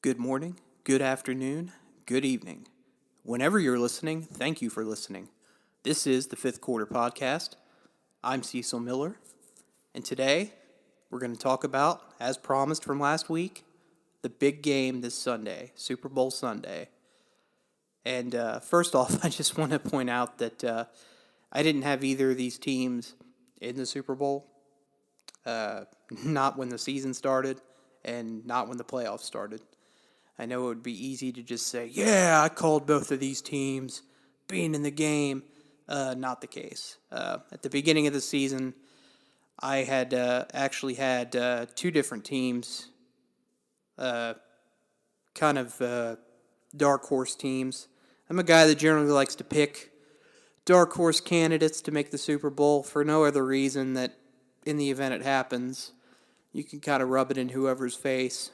Good morning, good afternoon, good evening. Whenever you're listening, thank you for listening. This is the Fifth Quarter Podcast. I'm Cecil Miller, and today we're going to talk about, as promised from last week, the big game this Sunday, Super Bowl Sunday. And first off, I just want to point out that I didn't have either of these teams in the Super Bowl, not when the season started and not when the playoffs started. I know it would be easy to just say, yeah, I called both of these teams being in the game. Not the case. At the beginning of the season, I had actually had two different teams, kind of dark horse teams. I'm a guy that generally likes to pick dark horse candidates to make the Super Bowl for no other reason that in the event it happens, you can kind of rub it in whoever's face.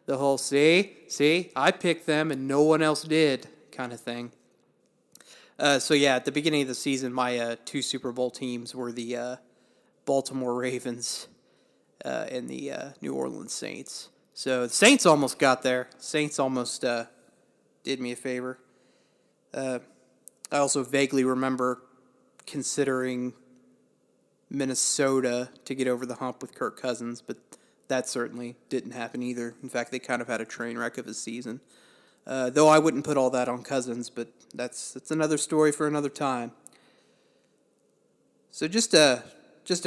The whole, see, I picked them and no one else did kind of thing. So yeah, at the beginning of the season, my two Super Bowl teams were the Baltimore Ravens and the New Orleans Saints. So the Saints almost got there. Saints almost did me a favor. I also vaguely remember considering Minnesota to get over the hump with Kirk Cousins, but that certainly didn't happen either. In fact, they kind of had a train wreck of a season. Though I wouldn't put all that on Cousins, but that's another story for another time. So just a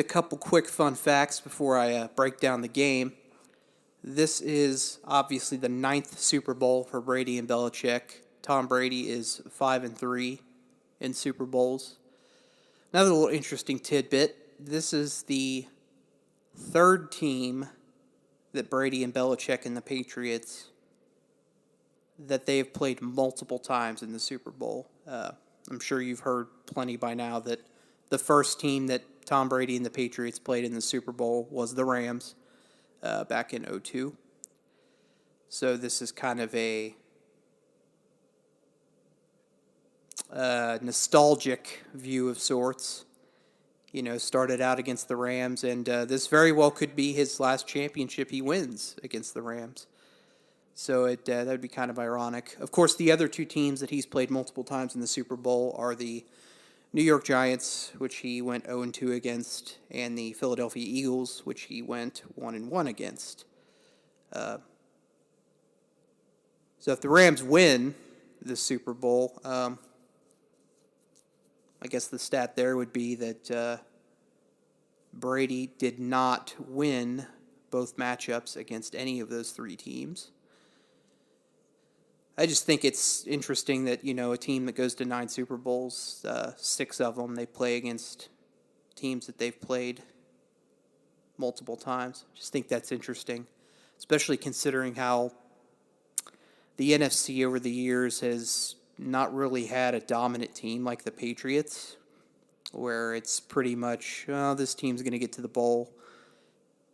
couple quick fun facts before I break down the game. This is obviously the 9th Super Bowl for Brady and Belichick. Tom Brady is 5-3 in Super Bowls. Another little interesting tidbit. This is the third team that Brady and Belichick and the Patriots that they have played multiple times in the Super Bowl. I'm sure you've heard plenty by now that the first team that Tom Brady and the Patriots played in the Super Bowl was the Rams back in 2002. So this is kind of a nostalgic view of sorts. You know, started out against the Rams, and this very well could be his last championship he wins against the Rams. So that would be kind of ironic. Of course, the other two teams that he's played multiple times in the Super Bowl are the New York Giants, which he went 0-2 against, and the Philadelphia Eagles, which he went 1-1 against. So if the Rams win the Super Bowl, I guess the stat there would be that Brady did not win both matchups against any of those three teams. I just think it's interesting that, you know, a team that goes to 9 Super Bowls, 6 of them, they play against teams that they've played multiple times. Just think that's interesting, especially considering how the NFC over the years has not really had a dominant team like the Patriots, where it's pretty much, this team's going to get to the bowl,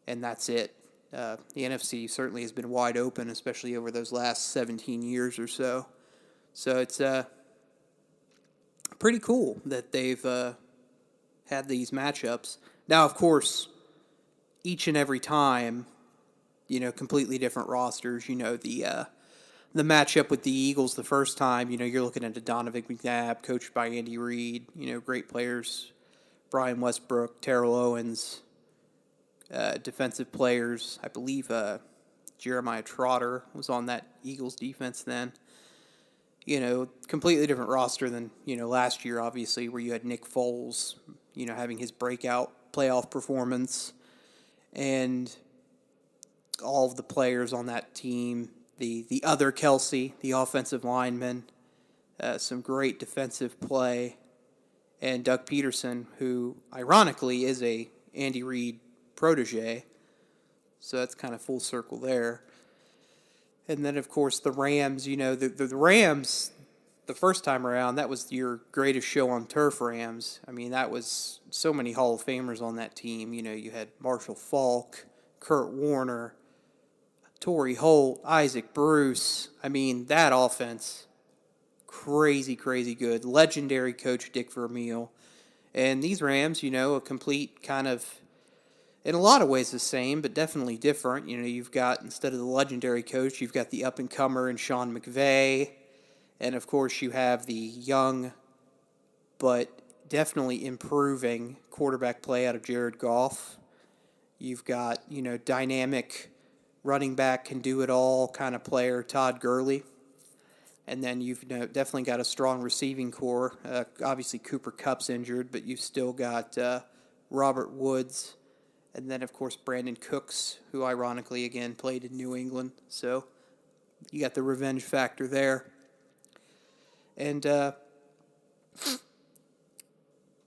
and that's it. The NFC certainly has been wide open, especially over those last 17 years or so. So it's pretty cool that they've had these matchups. Now, of course, each and every time, you know, completely different rosters. You know, the matchup with the Eagles the first time, you know, you're looking at a Donovan McNabb, coached by Andy Reid, you know, great players, Brian Westbrook, Terrell Owens, defensive players. I believe Jeremiah Trotter was on that Eagles defense then. You know, completely different roster than, you know, last year, obviously, where you had Nick Foles, you know, having his breakout playoff performance, and all of the players on that team, the other Kelsey, the offensive lineman, some great defensive play, and Doug Peterson, who ironically is a Andy Reid protege, so that's kind of full circle there. And then, of course, the Rams, you know, the Rams, the first time around, that was your greatest show on turf Rams. I mean, that was so many Hall of Famers on that team. You know, you had Marshall Faulk, Kurt Warner, Torrey Holt, Isaac Bruce. I mean, that offense, crazy, crazy good. Legendary coach Dick Vermeil. And these Rams, you know, a complete kind of in a lot of ways the same, but definitely different. You've got, instead of the legendary coach, you've got the up-and-comer in Sean McVay. And, of course, you have the young but definitely improving quarterback play out of Jared Goff. You've got, dynamic running back, can-do-it-all kind of player, Todd Gurley. And then you've definitely got a strong receiving core. Obviously, Cooper Kupp's injured, but you've still got Robert Woods. And then, of course, Brandon Cooks, who ironically, again, played in New England. So you got the revenge factor there. And then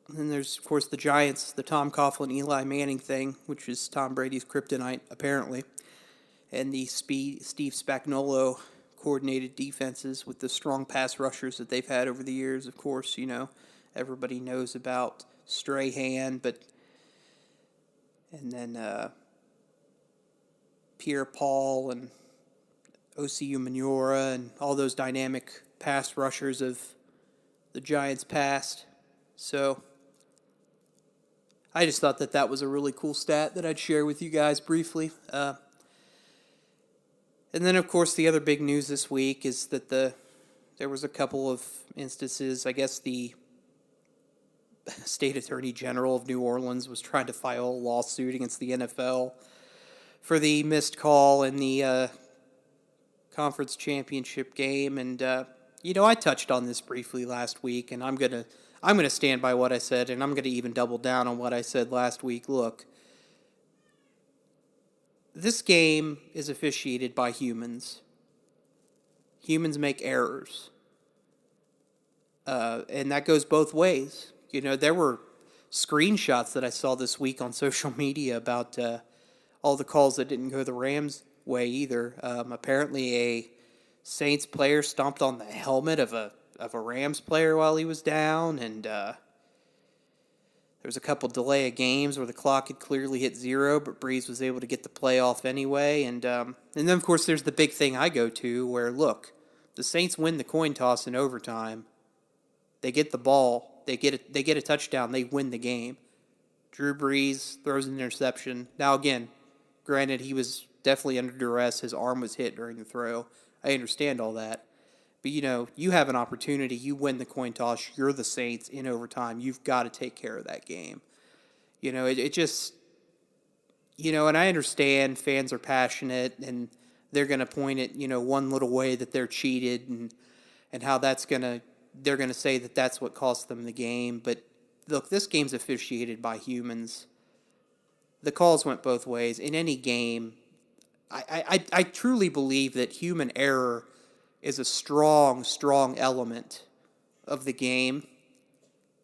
there's, of course, the Giants, the Tom Coughlin, Eli Manning thing, which is Tom Brady's kryptonite, apparently. And the Steve Spagnuolo coordinated defenses with the strong pass rushers that they've had over the years. Of course, everybody knows about Strahan, and then Pierre Paul and Osi Umenyiora and all those dynamic pass rushers of the Giants' past. So I just thought that was a really cool stat that I'd share with you guys briefly. And then, of course, the other big news this week is that there was a couple of instances. I guess the State Attorney General of New Orleans was trying to file a lawsuit against the NFL for the missed call in the conference championship game. And, I touched on this briefly last week, and I'm gonna stand by what I said, and I'm going to even double down on what I said last week. Look, this game is officiated by humans. Humans make errors. And that goes both ways. There were screenshots that I saw this week on social media about all the calls that didn't go the Rams' way either. Apparently a Saints player stomped on the helmet of a Rams player while he was down, and there was a couple delay of games where the clock had clearly hit 0, but Breeze was able to get the play off anyway. And then, of course, there's the big thing I go to where, look, the Saints win the coin toss in overtime. They get the ball. They get a touchdown. They win the game. Drew Brees throws an interception. Now, again, granted, he was definitely under duress. His arm was hit during the throw. I understand all that. But, you have an opportunity. You win the coin toss. You're the Saints in overtime. You've got to take care of that game. It just, and I understand fans are passionate and they're going to point at, one little way that they're cheated and how they're going to say that that's what cost them the game. But, look, this game's officiated by humans. The calls went both ways. In any game, I truly believe that human error is a strong, strong element of the game.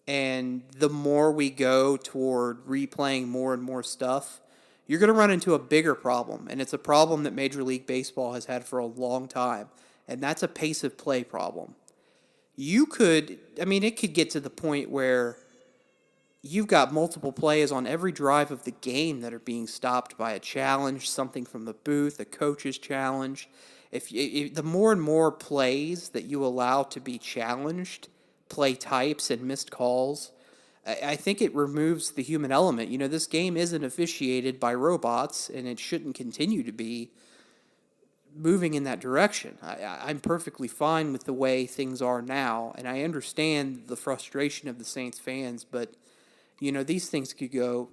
And the more we go toward replaying more and more stuff, you're going to run into a bigger problem. And it's a problem that Major League Baseball has had for a long time. And that's a pace of play problem. It could get to the point where you've got multiple plays on every drive of the game that are being stopped by a challenge, something from the booth, a coach's challenge. If the more and more plays that you allow to be challenged, play types and missed calls, I think it removes the human element. This game isn't officiated by robots, and it shouldn't continue to be moving in that direction. I'm perfectly fine with the way things are now, and I understand the frustration of the Saints fans, but, these things could go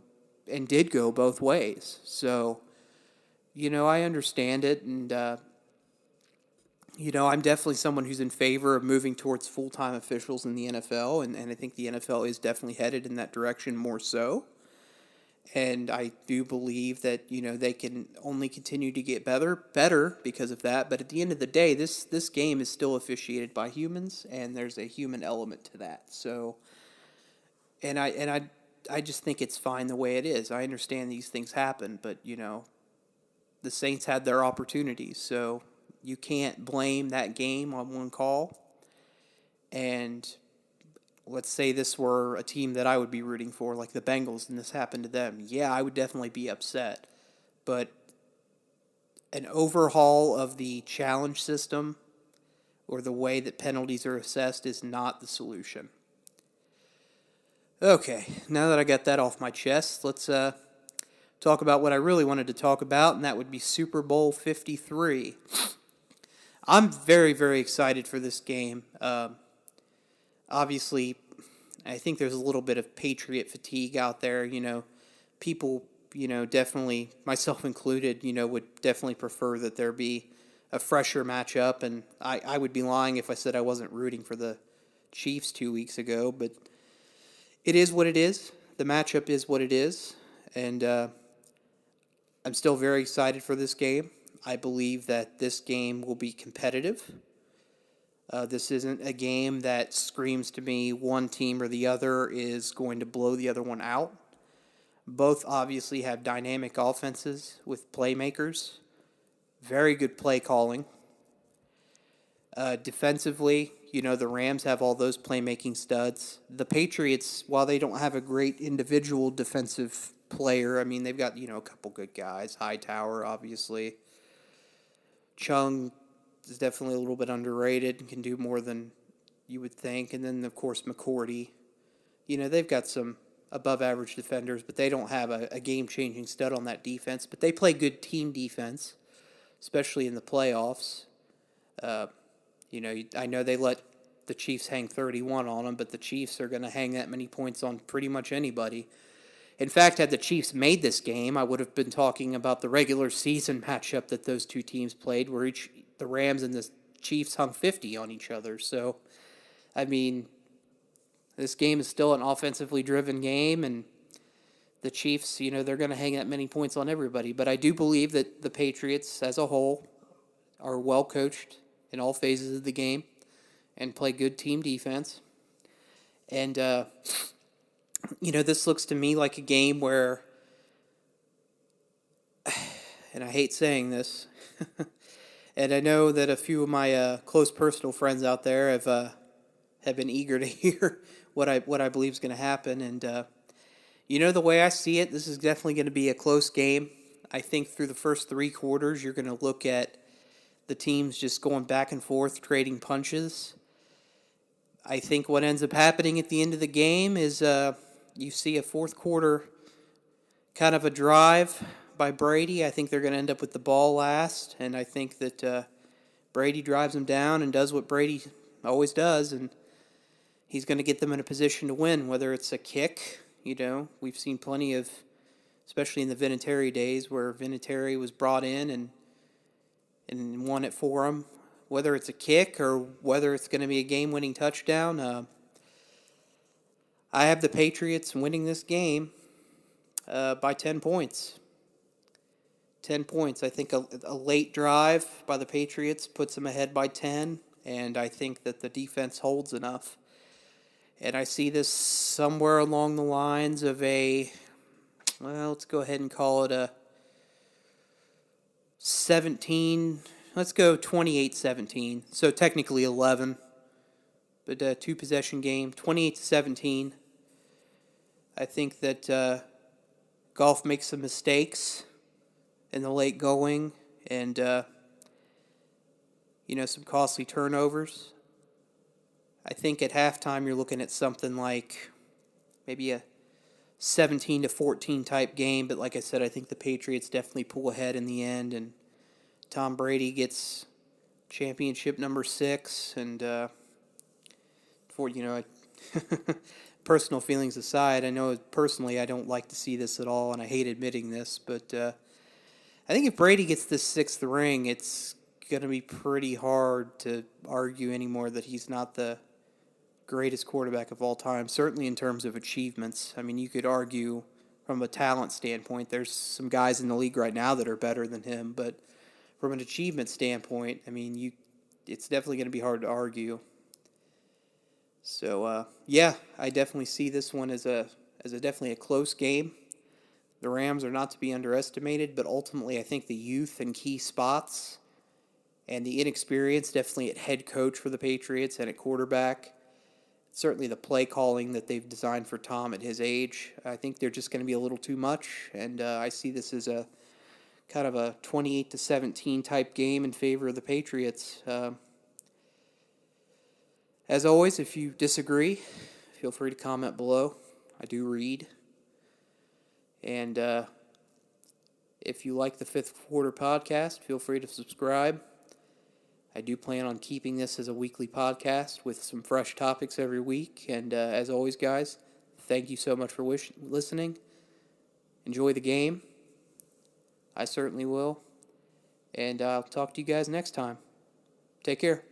and did go both ways. So, I understand it, and, I'm definitely someone who's in favor of moving towards full-time officials in the NFL, and I think the NFL is definitely headed in that direction more so. And I do believe that, they can only continue to get better because of that. But at the end of the day, this game is still officiated by humans, and there's a human element to that. So, and I just think it's fine the way it is. I understand these things happen, but, the Saints had their opportunities, so you can't blame that game on one call. And let's say this were a team that I would be rooting for, like the Bengals, and this happened to them. Yeah, I would definitely be upset. But an overhaul of the challenge system or the way that penalties are assessed is not the solution. Okay, now that I got that off my chest, let's talk about what I really wanted to talk about, and that would be Super Bowl 53. I'm very, very excited for this game. Obviously, I think there's a little bit of Patriot fatigue out there. People, definitely, myself included, would definitely prefer that there be a fresher matchup, and I would be lying if I said I wasn't rooting for the Chiefs 2 weeks ago, but it is what it is. The matchup is what it is, and I'm still very excited for this game. I believe that this game will be competitive. This isn't a game that screams to me one team or the other is going to blow the other one out. Both obviously have dynamic offenses with playmakers, very good play calling. Defensively, the Rams have all those playmaking studs. The Patriots, while they don't have a great individual defensive player, I mean, they've got, a couple good guys. Hightower, obviously. Chung is definitely a little bit underrated and can do more than you would think. And then, of course, McCourty. They've got some above-average defenders, but they don't have a game-changing stud on that defense. But they play good team defense, especially in the playoffs. I know they let the Chiefs hang 31 on them, but the Chiefs are going to hang that many points on pretty much anybody. In fact, had the Chiefs made this game, I would have been talking about the regular season matchup that those two teams played, where the Rams and the Chiefs hung 50 on each other. So, I mean, this game is still an offensively driven game, and the Chiefs, they're going to hang that many points on everybody. But I do believe that the Patriots as a whole are well coached in all phases of the game and play good team defense. And, this looks to me like a game where, and I hate saying this, and I know that a few of my close personal friends out there have been eager to hear what I believe is going to happen. And, the way I see it, this is definitely going to be a close game. I think through the first three quarters, you're going to look at the teams just going back and forth, trading punches. I think what ends up happening at the end of the game is you see a fourth quarter kind of a drive by Brady. I think they're going to end up with the ball last, and I think that Brady drives them down and does what Brady always does, and he's going to get them in a position to win, whether it's a kick. We've seen plenty of, especially in the Vinatieri days, where Vinatieri was brought in and won it for him. Whether it's a kick or whether it's going to be a game-winning touchdown, I have the Patriots winning this game by 10 points. 10 points. I think a late drive by the Patriots puts them ahead by 10, and I think that the defense holds enough. And I see this somewhere along the lines of let's go ahead and call it a 17. Let's go 28-17. So technically 11. But two-possession game, 28-17. I think that Goff makes some mistakes in the late going and, some costly turnovers. I think at halftime you're looking at something like maybe a 17-14 type game. But like I said, I think the Patriots definitely pull ahead in the end, and Tom Brady gets championship number 6, and personal feelings aside, I know personally I don't like to see this at all, and I hate admitting this, but I think if Brady gets this 6th ring, it's going to be pretty hard to argue anymore that he's not the greatest quarterback of all time, certainly in terms of achievements. I mean, you could argue from a talent standpoint, there's some guys in the league right now that are better than him, but from an achievement standpoint, I mean, it's definitely going to be hard to argue. So, I definitely see this one as definitely a close game. The Rams are not to be underestimated, but ultimately I think the youth in key spots and the inexperience definitely at head coach for the Patriots and at quarterback, certainly the play calling that they've designed for Tom at his age, I think they're just going to be a little too much, and I see this as a kind of a 28-17 type game in favor of the Patriots. As always, if you disagree, feel free to comment below. I do read. And If you like the Fifth Quarter podcast, feel free to subscribe. I do plan on keeping this as a weekly podcast with some fresh topics every week. And as always, guys, thank you so much for listening. Enjoy the game. I certainly will. And I'll talk to you guys next time. Take care.